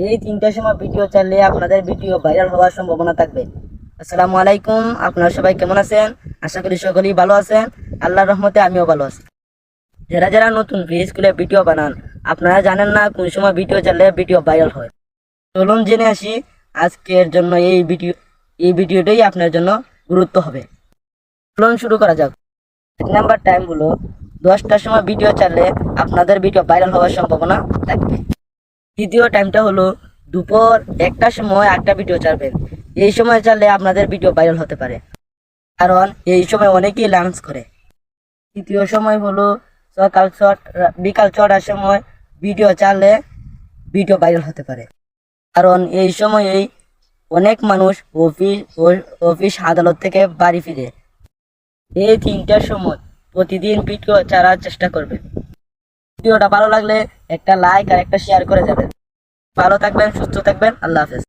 এই 3টার সময় ভিডিও চাইলে আপনাদের ভিডিও ভাইরাল হওয়ার সম্ভাবনা থাকবে। আসসালামু আলাইকুম, আপনারা সবাই কেমন আছেন? আশা করি সকলেই ভালো আছেন। আল্লাহর রহমতে আমিও ভালো আছি। যারা যারা নতুন পেজ খুলে ভিডিও বানান, আপনারা জানেন না কোন সময় ভিডিও চাইলে ভিডিও ভাইরাল হয়। চলুন জেনে আসি আজকের জন্য এই ভিডিওটাই আপনার জন্য গুরুত্ব হবে। চলুন শুরু করা যাক। 1 নাম্বার টাইম হলো 10টার সময় ভিডিও চাইলে আপনাদের ভিডিও ভাইরাল হওয়ার সম্ভাবনা থাকবে। দ্বিতীয় টাইমটা হলো দুপুর 1টার সময় একটা ভিডিও ছাড়বেন। এই সময় চাইলে আপনাদের ভিডিও ভাইরাল হতে পারে, কারণ এই সময় অনেকেই লাঞ্চ করে। তৃতীয় সময় হলো বিকাল 6টার সময় ভিডিও চাইলে ভিডিও ভাইরাল হতে পারে, কারণ এই সময়েই অনেক মানুষ অফিস আদালত থেকে বাড়ি ফিরে। এই 3টার সময় প্রতিদিন ভিডিও ছাড়ার চেষ্টা করবেন। ভিডিওটা ভালো লাগলে একটা লাইক আর একটা শেয়ার করে যাবেন। ভালো থাকবেন, সুস্থ থাকবেন। আল্লাহ হাফেজ।